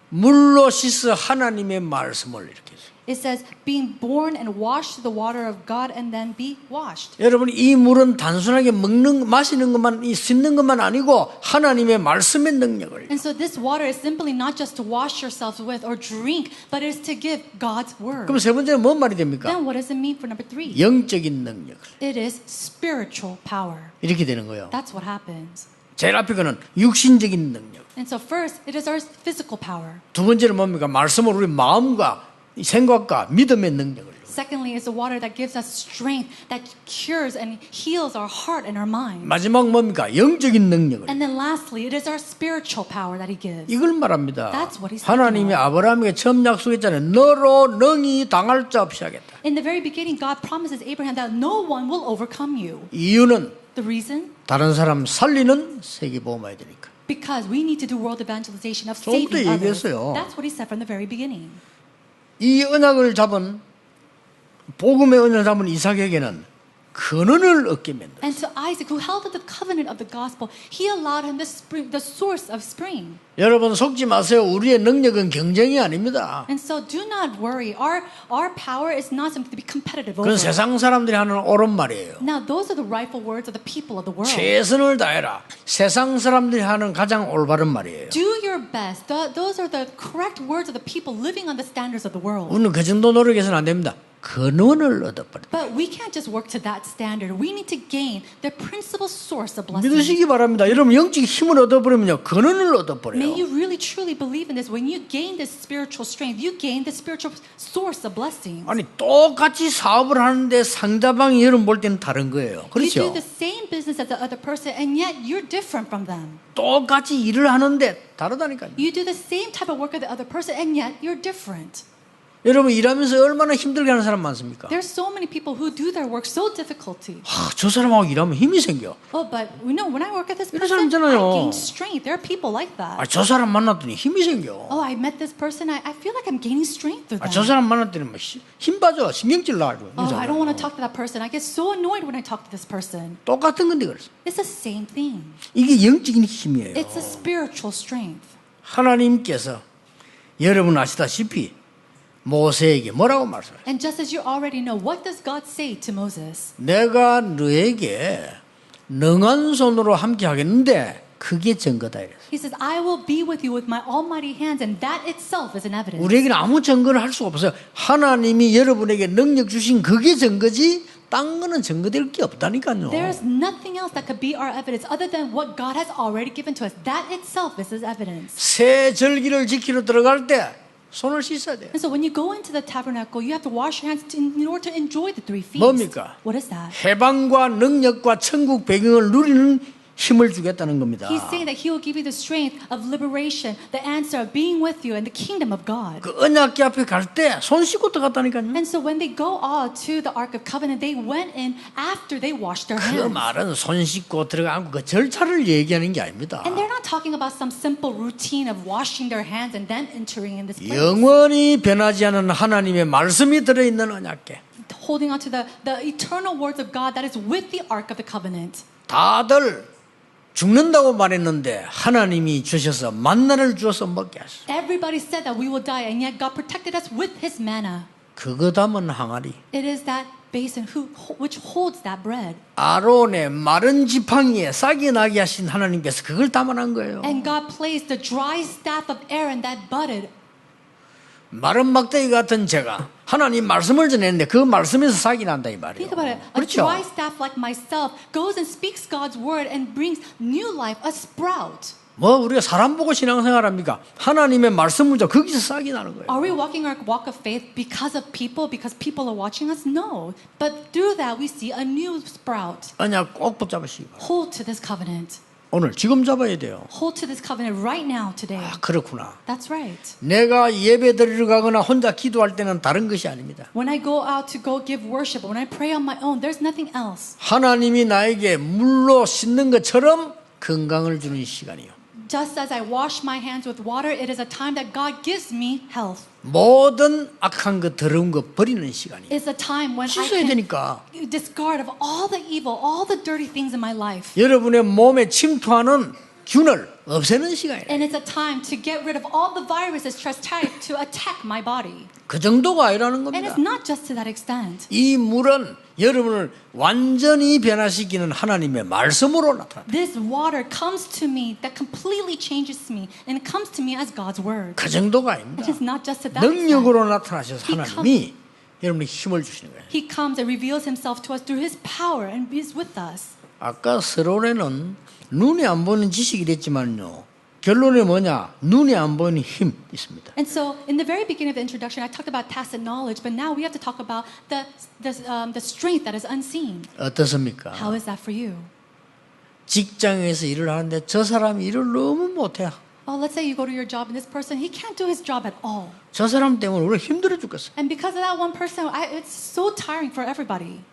물로 씻어 하나님의 말씀을 이렇게 했어요. It says being born and washed through the water of God and then be washed. 여러분 이 물은 단순하게 마시는 것만 씻는 것만 아니고 하나님의 말씀의 능력을. And so this water is simply not just to wash yourselves with or drink, but it is to give God's word. 그럼 세 번째는 뭔 말이 됩니까? Then what does it mean for number 3? 영적인 능력을. It is spiritual power. 이렇게 되는 거예요. That's what happens. 제일 앞에 거는 육신적인 능력. And so first, it is our physical power. 두 번째는 뭡니까? 말씀으로 우리 마음과 생각과 믿음의 능력을. Secondly, is the water that gives us strength, that cures and heals our heart and our mind. 마지막 뭡니까? 영적인 능력을. And then lastly, it is our spiritual power that he gives. 이걸 말합니다. That's what he's 하나님이 아브라함에게 처음 약속했잖아요. 너로 능히 당할 자 없이 하겠다. In the very beginning, God promises Abraham that no one will overcome you. 이유는 The reason? 다른 사람 살리는 세계보험해야 되니까. Because we need to do world evangelization of 좀 더 saving others. 얘기했어요. That's what he said from the very beginning. 이 언약을 잡은 복음의 언약을 잡은 이삭에게는 근원을 얻게 만들었어요. And to Isaac, who held to the covenant of the gospel, he allowed him the source of spring. 여러분 속지 마세요. 우리의 능력은 경쟁이 아닙니다. And so do not worry. Our power is not something to be competitive 그건 over. 세상 사람들이 하는 옳은 말이에요. Now, those are the rightful words of the people of the world. 최선을 다해라. 세상 사람들이 하는 가장 올바른 말이에요. Do your best. Those are the correct words of the people living on the standards of the world. 우리는 그 정도 노력해서는 안 됩니다. 근원을 얻어버려. But we can't just work to that standard. We need to gain the principal source of blessing. 믿으시기 바랍니다. 여러분 영적 힘을 얻어버리면요 근원을 May 얻어버려요. you really truly believe in this. When you gain this spiritual strength, you gain the spiritual source of blessings. 아니 똑같이 사업을 하는데 상대방이 여러분 볼 때는 다른 거예요. You 그렇죠? do the same business as the other person, and yet you're different from them. 똑같이 일을 하는데 다르다니까요. You do the same type of work as the other person, and yet you're different. 여러분 일하면서 얼마나 힘들게 하는 사람 많습니까? There's so many people who do their work so difficulty. 저 사람하고 일하면 힘이 생겨. Oh, but we know when I work at this 이런 사람 person, I 있잖아요. gain strength. There are people like that. 저 사람 만났더니 힘이 생겨. Oh, I met this person. I feel like I'm gaining strength through them. 저 사람 만났더니 뭐 힘 빠져 신경질 나가지고. Oh, I don't want to talk to that person. I get so annoyed when I talk to this person. 똑같은 건데 그랬어. It's the same thing. 이게 영적인 힘이에요. It's a spiritual strength. 하나님께서 여러분 아시다시피 모세에게 뭐라고 말씀하세요? And just as you already know, what does God say to Moses? 내가 너에게 능한 손으로 함께 하겠는데 그게 증거다 이랬어요. He says, I will be with you with my almighty hands, and that itself is an evidence. 우리에게는 아무 증거를 할 수가 없어요. 하나님이 여러분에게 능력 주신 그게 증거지 딴 거는 증거될 게 없다니까요. There's nothing else that could be our evidence other than what God has already given to us. That itself is His evidence. 새 절기를 지키러 들어갈 때 손을 씻어야 돼요. And so when you go into the tabernacle, you have to wash your hands in order to enjoy the 3 feasts. 뭡니까? What is that? 해방과 능력과 천국 배경을 누리는 힘을 주겠다는 겁니다. He's saying that He will give you the strength of liberation, the answer of being with you, and the kingdom of God. 그 언약궤 앞에 갈 때 손 씻고 들어갔다니까요. And so when they go all to the Ark of Covenant, they went in after they washed their 그 hands. 말은 손 씻고 들어가고 그 절차를 얘기하는 게 아닙니다. And they're not talking about some simple routine of washing their hands and then entering in this place. 영원히 변하지 않은 하나님의 말씀이 들어있는 언약궤. Holding on to the eternal words of God that is with the Ark of the Covenant. 다들 죽는다고 말했는데 하나님이 주셔서 만나를 주어서 먹게 하셨어요. Everybody said that we will die, and yet God protected us with His manna. 그거 담은 항아리. It is that basin which holds that bread. 아론의 마른 지팡이에 싹이 나게 하신 하나님께서 그걸 담아낸 거예요. And God placed the dry staff of Aaron that budded. 마른 막대기 같은 제가 하나님 말씀을 전했는데 그 말씀에서 싹이 난다 이 말이에요. Think about it. A 그렇죠? dry staff like myself goes and speaks God's word and brings new life, a sprout. 뭐 우리가 사람 보고 신앙생활합니까? 하나님의 말씀을 줘 거기서 싹이 나는 거예요. Are we walking our walk of faith because of people are watching us? No. But through that we see a new sprout. 언약 꼭 붙잡으시기 바랍니다. Hold to this covenant. 오늘 지금 잡아야 돼요. Hold to this covenant right now, today. 아, 그렇구나. That's right. 내가 예배 드리러 가거나 혼자 기도할 때는 다른 것이 아닙니다. When I go out to go give worship, when I pray on my own, there's nothing else. 하나님이 나에게 물로 씻는 것처럼 건강을 주는 시간이요. Just as I wash my hands with water, it is a time that God gives me health. 모든 악한 것, 더러운 것 버리는 시간이에요. It's a time when I 씻어야 can 되니까. discard of all the evil, all the dirty things in my life. 여러분의 몸에 침투하는 균을 없애는 시간이에요. And it's a time to get rid of all the viruses trying to attack my body. 그 정도가 아니라는 And 겁니다. it's not just to that extent. 이 물은 여러분을 완전히 변화시키는 하나님의 말씀으로 나타납니다. This water comes to me that completely changes me, and it comes to me as God's word. 그 정도가 It 아닙니다. is not just to that extent. 능력으로 나타나셔서 하나님이 여러분에게 힘을 주시는 거예요. He comes and reveals himself to us through his power and is with us. 아까 서론에는 눈에 안 보이는 지식이 됐지만요. 결론이 뭐냐? 눈에 안 보이는 힘 있습니다. And so, in the very beginning of the introduction, I talked about tacit knowledge, but now we have to talk about the strength that is unseen. 어떻습니까? How is that for you? 직장에서 일을 하는데 저 사람이 일을 너무 못해요. Oh, let's say you go to your job and this person, he can't do his job at all. 저 사람 때문에 우리 힘들어 죽겠어. And because of that one person, it's so tiring for everybody.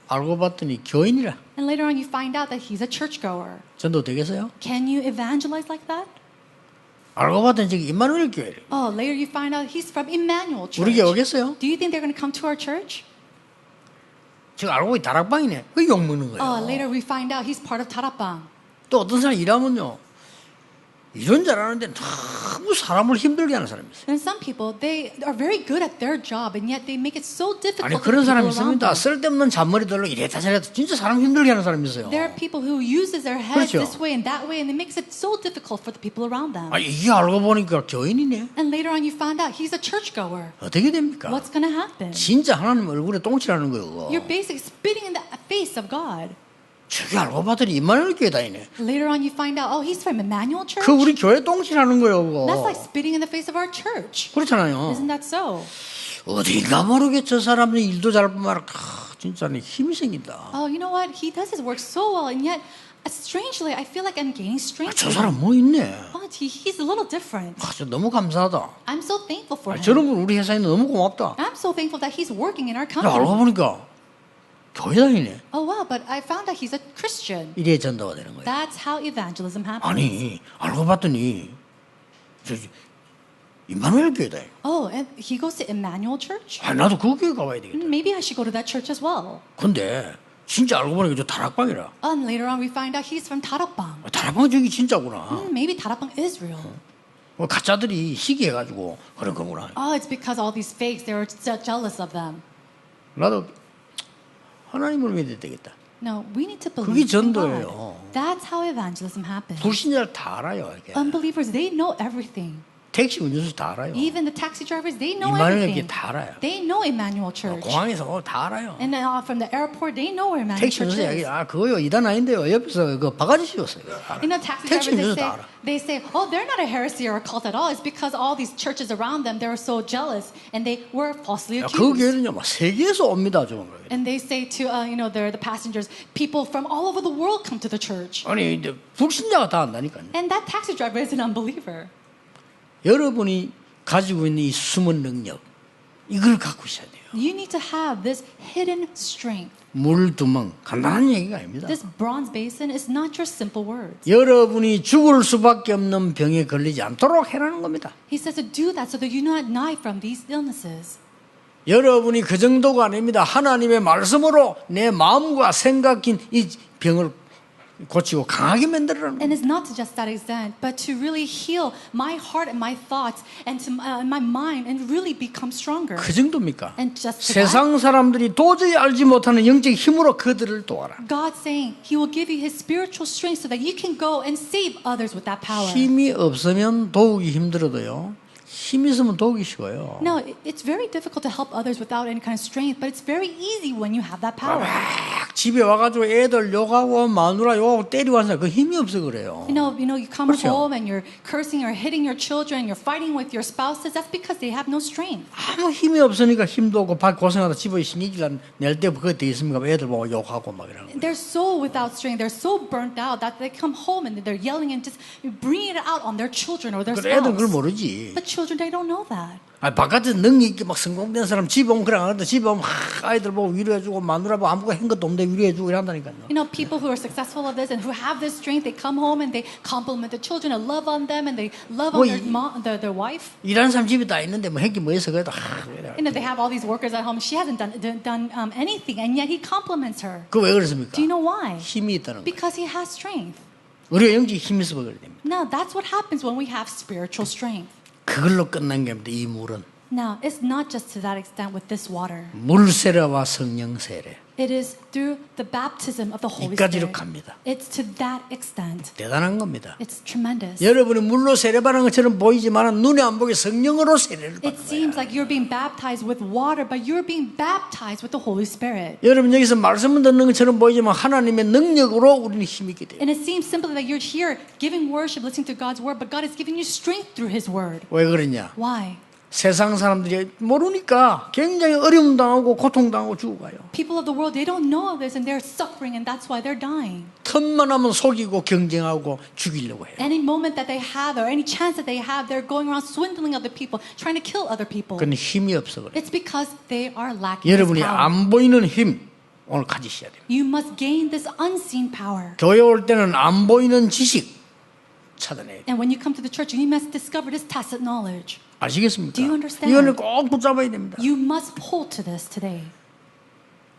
알고 봤더니 교인이라. And later on, you find out that he's a churchgoer. 전도 되겠어요? Can you evangelize like that? 알고 봤더니 지금 임마누엘 교회래. Oh, later you find out he's from Emmanuel Church. 우리 교회 오겠어요? Do you think they're going to come to our church? 지금 알고 보니 다락방이네. 그 욕먹는 거예요. Oh, later we find out he's part of Tarapang. 또 어떤 사람 일하면요. 이런 잘하는데 너무 사람을 힘들게 하는 사람이 있어요. And some people, they are very good at their job, and yet they make it so difficult 아니 for 그런 people 사람이 around 있습니다. them. 쓸데없는 잔머리 들로 이랬다 저랬다 진짜 사람 힘들게 하는 사람이 있어요. There are people who uses their heads 그렇죠. this way and that way, and it makes it so difficult for the people around them. 아니 이게 알고 보니까 교인이네. And later on, you find out he's a churchgoer. 어떻게 됩니까? What's going to happen? 진짜 하나님 얼굴에 똥칠하는 거예요. You're basically spitting in the face of God. 저게 알고 봤더니 임마누엘 교회 다니네. Later on, you find out, oh, he's from Emmanuel Church. 그 우리 교회 똥칠하는 거예요. That's 그거. like spitting in the face of our church. 그렇잖아요. Isn't that so? 어딘가 모르게 저 사람이 일도 잘 보면 진짜 힘이 생긴다. Oh, you know what? He does his work so well, and yet, strangely, I feel like I'm gaining strength. 저 사람 뭐 있네. But he's a little different. 저 너무 감사하다. I'm so thankful for him. 저런 분 우리 회사에 너무 고맙다. I'm so thankful that he's working in our 알고 company. 보니까 교회 다니네. Oh, wow, but I found that he's a Christian. 이래 전도가 되는 거예요. That's how evangelism happens. 아니 알고 봤더니 저기 임마누엘 교회다. Oh, and he goes to Emmanuel Church? 아 나도 그 교회 가봐야 되겠다. Maybe I should go to that church as well. 근데 진짜 알고 보니까 저 다락방이라. And later on, we find out he's from Tarapang. 다락방 저기 진짜구나. Maybe Tarapang is real. 뭐 가짜들이 시기해가지고 그런 거구나. Oh, it's because all these fakes, they were jealous of them. 나도 하나님을 믿어야 되겠다. No, we need to 그게 believe in 전도예요. God. That's how evangelism happens. 불신자를 다 알아요. 이게. Unbelievers, they know everything. 택시 운전수 다 알아요. Even the taxi drivers, they know 임마누엘 everything. 교회 다 알아요. They know Emmanuel Church. 공항에서 다 알아요. And then from the airport, they know where Emmanuel 택시 Church 운전수 is. 얘기 그거요 이단 아닌데요. 옆에서 그 바가지 씌웠어요. You know, taxi 택시 drivers, 운전수 다 알아. they say, oh, they're not a heresy or a cult at all. It's because all these churches around them, they were so jealous and they were falsely 그 accused. 교회는요, 막 세계에서 옵니다, 저런 거. And they say to, the passengers, people from all over the world come to the church. 아니, 이제 불신자가 다 안다니까요. And that taxi driver is an unbeliever. 여러분이 가지고 있는 이 숨은 능력, 이걸 갖고 있어야 돼요. You need to have this hidden strength. 물 두멍, 간단한 얘기가 아닙니다. This bronze basin is not just simple words. 여러분이 죽을 수밖에 없는 병에 걸리지 않도록 해라는 겁니다. He says to do that so that you not die from these illnesses. 여러분이 그 정도가 아닙니다. 하나님의 말씀으로 내 마음과 생각인 이 병을 고치고 강하게 만들어라는 And 겁니다. it's not to just that extent, but to really heal my heart and my thoughts and to my mind and really become stronger. 그 정도입니까? And just to that, 세상 사람들이 도저히 알지 못하는 영적 힘으로 그들을 도와라. God's saying He will give you His spiritual strength so that you can go and save others with that power. 힘이 없으면 도우기 힘들어도요. 힘 있으면 도우기 쉬워요. No, it's very difficult to help others without any kind of strength, but it's very easy when you have that power. 막 집에 와가지고 애들 욕하고 마누라 욕하고 때리고 하는 사람 그 힘이 없어 그래요. You come 그렇죠. home and you're cursing or hitting your children, you're fighting with your spouses. That's because they have no strength. 아무 힘이 없으니까 힘도 없고 박 고생하다 집에 신이질 낼때 그거 돼 있습니까? 애들 보고 욕하고 막 이러는 거예요. They're so without strength. They're so burnt out that they come home and they're yelling and just bringing it out on their children or their 그래 애들 그걸 spouse. 모르지. But children, they don't know that. 바깥에 능력 있게 막 성공된 사람 집에 오면 그래 안 하는데 집에 오면 아이들 보고 위로해주고 마누라 보고 아무것도 한 것도 없는데 위로해주고 이런다니까요. People who are successful at this and who have this strength, they come home and they compliment the children and love on them and they love on their wife. 일하는 사람 집에 다 있는데 뭐 했기 뭐 해서 그래도 They have all these workers at home. She hasn't done anything, and yet he compliments her. 그 왜 그렇습니까? Do you know why? 힘이 있다는 거예요. Because he has strength. 우리가 영적인 힘이 있어 그래야 됩니다. Now, that's what happens when we have spiritual strength. 그걸로 끝난 게 아닙니다. 이 물은 Now, it's not just to that extent with this water. 물 세례와 성령 세례 It is through the baptism of the Holy 이까지로 Spirit. 갑니다. It's to that extent. 대단한 겁니다. It's tremendous. 여러분이 물로 세례받는 것처럼 보이지만 눈에 안 보게 성령으로 세례를 It 받는 seems 거예요. like you're being baptized with water, but you're being baptized with the Holy Spirit. 여러분 여기서 말씀을 듣는 것처럼 보이지만 하나님의 능력으로 우리는 힘이 있게 돼요. And it seems simply that you're here giving worship, listening to God's word, but God is giving you strength through His word. 왜 그러냐? Why? 세상 사람들이 모르니까 굉장히 어려움 당하고 고통 당하고 죽어가요. People of the world, they don't know this and they're suffering and that's why they're dying. 틈만 하면 속이고 경쟁하고 죽이려고 해요. Any moment that they have or any chance that they have, they're going around swindling other people, trying to kill other people. 그건 힘이 없어 그래요. It's because they are lacking this 여러분이 power. 안 보이는 힘 오늘 가지셔야 돼요. You must gain this unseen power. 교회 올 때는 안 보이는 지식 찾아내야 돼요. And when you come to the church, you must discover this tacit knowledge. 아시겠습니까? Do you understand? 이거는 꼭 붙잡아야 됩니다. You must hold to this today.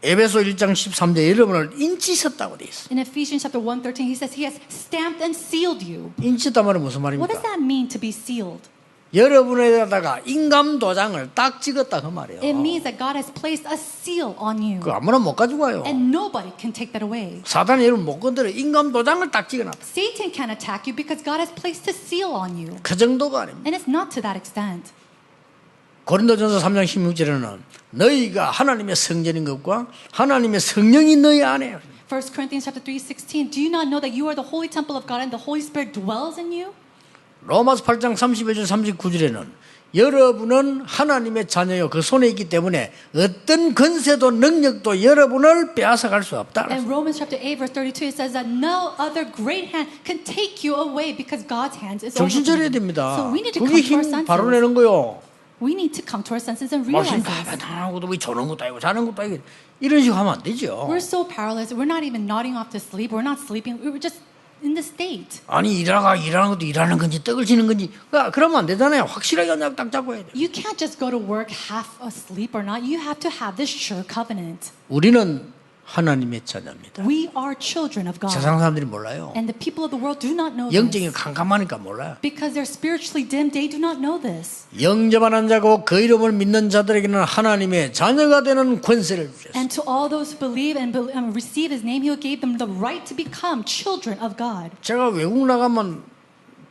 에베소 1장 13절 여러분을 인치셨다고 돼 있어. In Ephesians chapter 1:13, he says he has stamped and sealed you. 인치다 말은 무슨 What does 말입니까? that mean to be sealed? 여러분에다가 인감 도장을 딱 찍었다 그 말이에요. It means that God has placed a seal on you. 그 아무나 못 가지고 와요. And nobody can take that away. 사단이 여러분 못 건드려 인감 도장을 딱 찍어놨다. Satan can't attack you because God has placed a seal on you. 그 정도가 아닙니다. And it's not to that extent. 고린도전서 3장 16절에는 너희가 하나님의 성전인 것과 하나님의 성령이 너희 안에 1 Corinthians chapter 3:16, do you not know that you are the holy temple of God and the Holy Spirit dwells in you? 로마서 8장 31절 39절에는 여러분은 하나님의 자녀요 그 손에 있기 때문에 어떤 권세도 능력도 여러분을 빼앗아갈 수 없다. And Romans chapter 8 verse 32 it says that no other great hand can take you away because God's hands is over 정신 차려야 you. 됩니다. So we need to 그게 come to our 힘 senses. 바로 내는 거요. We need to come to our senses and 뭐 realize 힘 this. 다 것도 왜 저런 것도 아니고 자는 것도 아니고 이런 식으로 하면 안 되죠. We're so powerless. We're not even nodding off to sleep. We're not sleeping. We're just in the state. 아니 일하는 것도 일하는 건지 떡을 치는 건지 그러면 안 되잖아요. 확실하게 그냥 딱 잡고 해야 돼요. You can't just go to work half asleep or not. You have to have this sure covenant. 우리는 하나님의 자녀입니다. We are children of God. 세상 사람들이 몰라요. And the people of the world do not know 영적인 this. 캄캄하니까 몰라요. Because they're spiritually dim, they do not know this. 영접한 자고 그 이름을 믿는 자들에게는 하나님의 자녀가 되는 권세를 주셨어요. And to all those who believe and receive His name, He gave them the right to become children of God. 제가 외국 나가면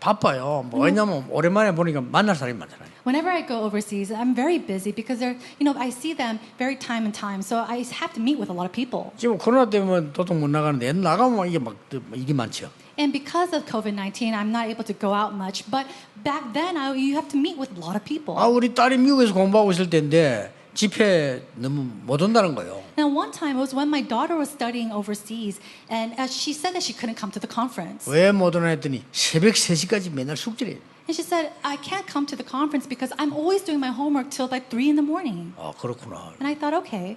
바빠요. 뭐 왜냐면 오랜만에 보니까 만날 사람이 많잖아요. Whenever I go overseas, I'm very busy because they're, I see them very time and time. So I have to meet with a lot of people. 지금 코로나 때문에 도통 못 나가는데 나가면 이게 막 일이 많죠. And because of COVID-19, I'm not able to go out much. But back then, you have to meet with a lot of people. 우리 딸이 미국에서 공부하고 있을 때인데 집회 너무 못 온다는 거예요. Now, one time, it was when my daughter was studying overseas, and she said that she couldn't come to the conference. 왜 못 오나 했더니 새벽 3시까지 맨날 숙제를 해요. And she said, I can't come to the conference because I'm always doing my homework till like 3 in the morning. 그렇구나. And I thought, okay,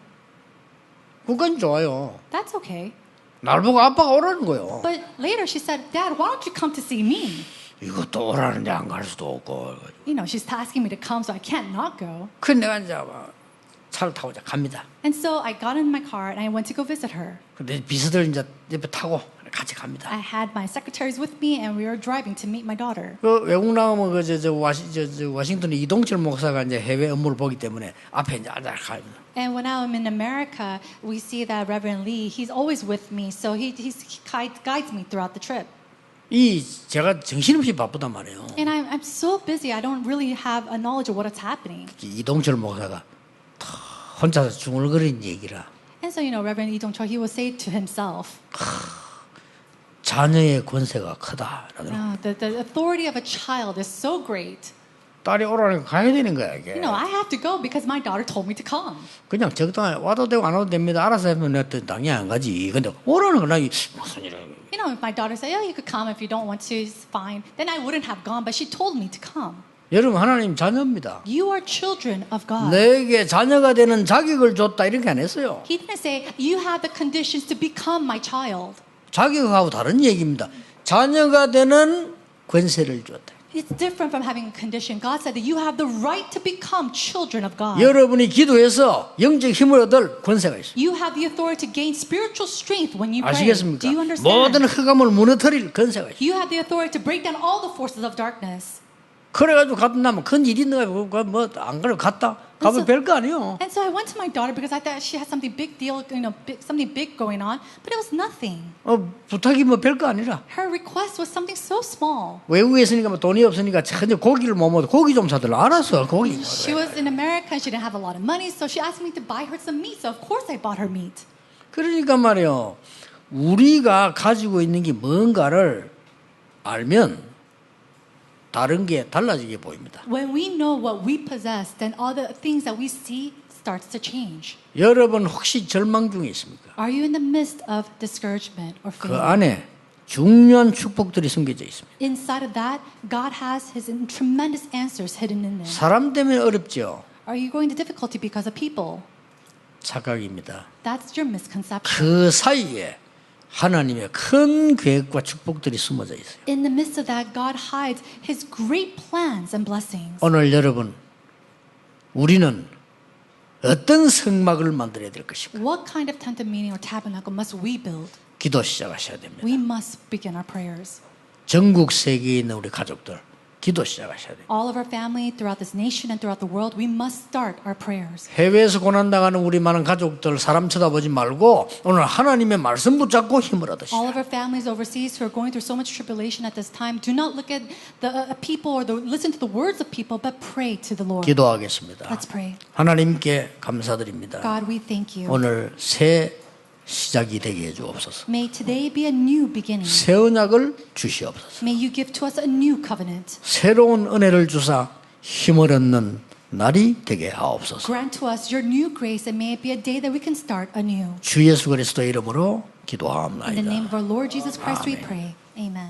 그건 좋아요. that's okay. 날 보고 아빠가 오라는 거예요. But later she said, Dad, why don't you come to see me? 이것도 오라는데 안 갈 수도 없고. She's asking me to come, so I can't not go. 그래서 내가 이제 차를 타고 이제 갑니다. And so I got in my car and I went to go visit her. 근데 비서들 이제 옆에 타고 같이 갑니다. I had my secretaries with me and we were driving to meet my daughter. 그 외국 나가면 워싱턴의 이동철 목사가 이제 해외 업무를 보기 때문에 앞에 이제 앉아 가요. And when I'm in America, we see that Reverend Lee, he's always with me, so he guides me throughout the trip. 제가 정신없이 바쁘단 말이에요. And I'm so busy, I don't really have a knowledge of what is happening. 이동철 목사가 다 혼자서 중얼거리는 얘기라. And so, Reverend Lee Dong-chul, he will say to himself, 자녀의 권세가 크다. the authority of a child is so great. 딸이 오라니까 가야 되는 거야 이게. I have to go because my daughter told me to come. 그냥 적당히 와도 되고 안 와도 됩니다. 알아서 하면 내가 당연히 안 가지. 근데 오라는 건 무슨 일이야. If my daughter said, you could come if you don't want to, it's fine. Then I wouldn't have gone, but she told me to come. 여러분 하나님 자녀입니다. You are children of God. 내게 자녀가 되는 자격을 줬다 이렇게 안 했어요. He didn't say, you have the conditions to become my child. 자격하고 다른 얘기입니다. 자녀가 되는 권세를 줬다. It's different from having a condition. God said that you have the right to become children of God. 여러분이 기도해서 영적 힘을 얻을 권세가 있어요. You have the authority to gain spiritual strength when you pray. 아시겠습니까? Do you understand? 모든 흑암을 무너뜨릴 권세가 있어요. You have the authority to break down all the forces of darkness. 그래가지고 갔다 나면 큰 일이 있는가 뭐안 그래 갔다 가면 별거 아니에요. And so I went to my daughter because I thought she had something big deal, something big going on, but it was nothing. 부탁이 뭐 별거 아니라. Her request was something so small. 외국에 있으니까 뭐 돈이 없으니까 전혀 고기를 못 먹어. 고기 좀 사달라. 알았어 고기. She was in America and she didn't have a lot of money, so she asked me to buy her some meat. So of course I bought her meat. 그러니까 말이요. 우리가 가지고 있는 게 뭔가를 알면 다른 게 달라지게 보입니다. When we know what we possess, then all the things that we see starts to change. 여러분 혹시 절망 중에 있습니까? Are you in the midst of discouragement or 그 failure? 안에 중요한 축복들이 숨겨져 있습니다. Inside of that, God has His tremendous answers hidden in there. 사람 때문에 어렵죠. Are you going to difficulty because of people? 착각입니다. That's your misconception. 그 사이에 하나님의 큰 계획과 축복들이 숨어져 있어요. In the midst of that, God hides His great plans and blessings. 오늘 여러분, 우리는 어떤 성막을 만들어야 될 것인가? What kind of tent of meeting or tabernacle must we build? 기도 시작하셔야 됩니다. We must begin our prayers. 전국 세계에 있는 우리 가족들, 기도 시작하셔야 돼요. All of our family throughout this nation and throughout the world, we must start our prayers. 해외에서 고난당하는 우리 많은 가족들 사람 쳐다보지 말고 오늘 하나님의 말씀 붙잡고 힘을 All 얻으시오. of our families overseas who are going through so much tribulation at this time, do not look at the people or listen to the words of people, but pray to the Lord. 기도하겠습니다. Let's pray. 하나님께 감사드립니다. God, we thank you. 오늘 새 시작이 되게 해주옵소서. May today be a new beginning. 새 언약을 주시옵소서. May you give to us a new covenant. 새로운 은혜를 주사 힘을 얻는 날이 되게 하옵소서. Grant to us your new grace and may it be a day that we can start anew. 주 예수 그리스도의 이름으로 In the name 기도하옵나이다. of our Lord Jesus Christ we Amen. pray. Amen.